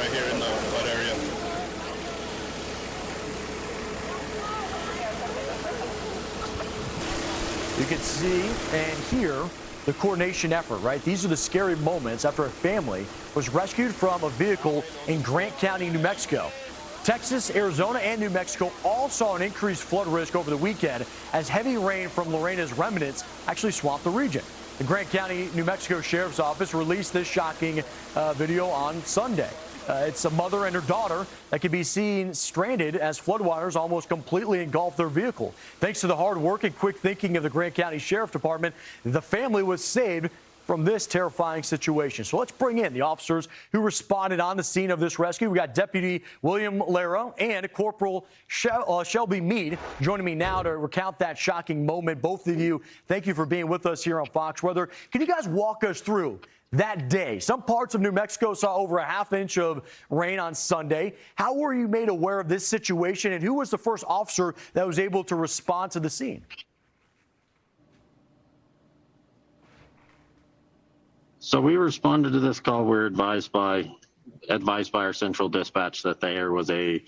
right here in the flood area. You can see and hear the coordination effort, right? These are the scary moments after a family was rescued from a vehicle in Grant County, New Mexico. Texas, Arizona, and New Mexico all saw an increased flood risk over the weekend as heavy rain from Lorena's remnants actually swamped the region. The Grant County, New Mexico Sheriff's Office released this shocking video on Sunday. It's a mother and her daughter that can be seen stranded as floodwaters almost completely engulfed their vehicle. Thanks to the hard work and quick thinking of the Grant County Sheriff Department, the family was saved from this terrifying situation. So let's bring in the officers who responded on the scene of this rescue. We got Deputy William Lara and Corporal Shelby Meade joining me now to recount that shocking moment. Both of you, thank you for being with us here on Fox Weather. Can you guys walk us through that day? Some parts of New Mexico saw over a half-inch of rain on Sunday. How were you made aware of this situation, and who was the first officer that was able to respond to the scene? So we responded to this call. We were advised by our central dispatch that there was a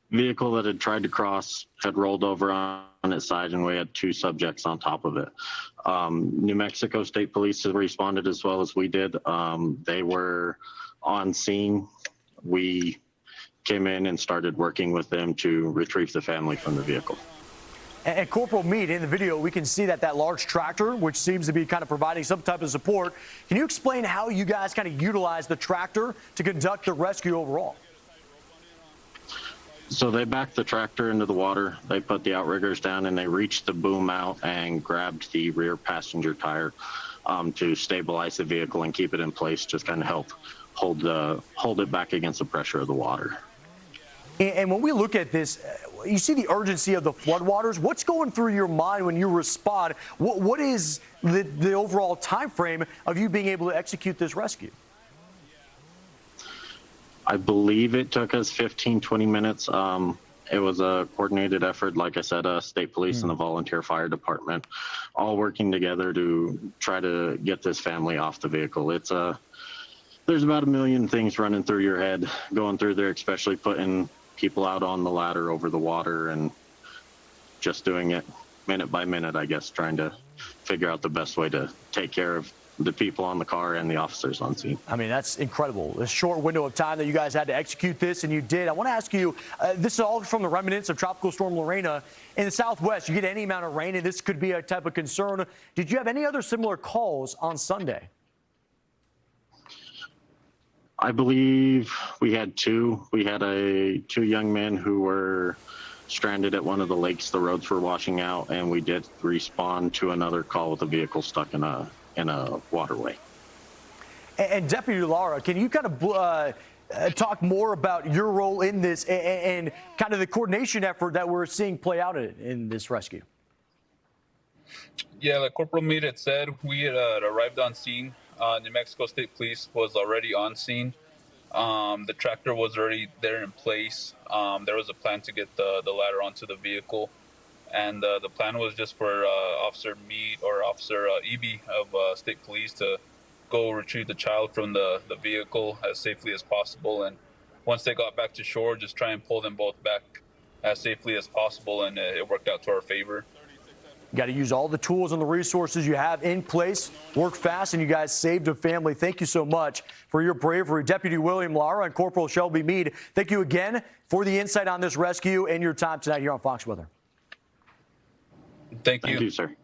vehicle that had tried to cross, had rolled over on its side, and we had two subjects on top of it. New Mexico State Police responded as well as we did. They were on scene. We came in and started working with them to retrieve the family from the vehicle. And Corporal Meade, in the video, we can see that large tractor, which seems to be kind of providing some type of support. Can you explain how you guys kind of utilize the tractor to conduct the rescue overall? So they backed the tractor into the water. They put the outriggers down and they reached the boom out and grabbed the rear passenger tire to stabilize the vehicle and keep it in place, just kind of help hold it back against the pressure of the water. And when we look at this, you see the urgency of the floodwaters. What's going through your mind when you respond? What is the overall time frame of you being able to execute this rescue? I believe it took us 15, 20 minutes. It was a coordinated effort, like I said, state police and the volunteer fire department, all working together to try to get this family off the vehicle. There's about a million things running through your head, going through there, especially putting people out on the ladder over the water and just doing it minute by minute, I guess, trying to figure out the best way to take care of the people on the car and the officers on scene. I mean, that's incredible. A short window of time that you guys had to execute this, and you did. I want to ask you, this is all from the remnants of Tropical Storm Lorena. In the Southwest, you get any amount of rain, and this could be a type of concern. Did you have any other similar calls on Sunday? I believe we had two. We had two young men who were stranded at one of the lakes. The roads were washing out, and we did respond to another call with a vehicle stuck in a waterway. And Deputy Lara, can you kind of talk more about your role in this and kind of the coordination effort that we're seeing play out in this rescue? Yeah, like Corporal Meade had said, we had arrived on scene. New Mexico State Police was already on scene. The tractor was already there in place. There was a plan to get the ladder onto the vehicle. And the plan was just for Officer Meade or Officer Eby of State Police to go retrieve the child from the vehicle as safely as possible. And once they got back to shore, just try and pull them both back as safely as possible. And it worked out to our favor. You got to use all the tools and the resources you have in place. Work fast, and you guys saved a family. Thank you so much for your bravery. Deputy William Lara and Corporal Shelby Meade, thank you again for the insight on this rescue and your time tonight here on Fox Weather. Thank you. Thank you, sir.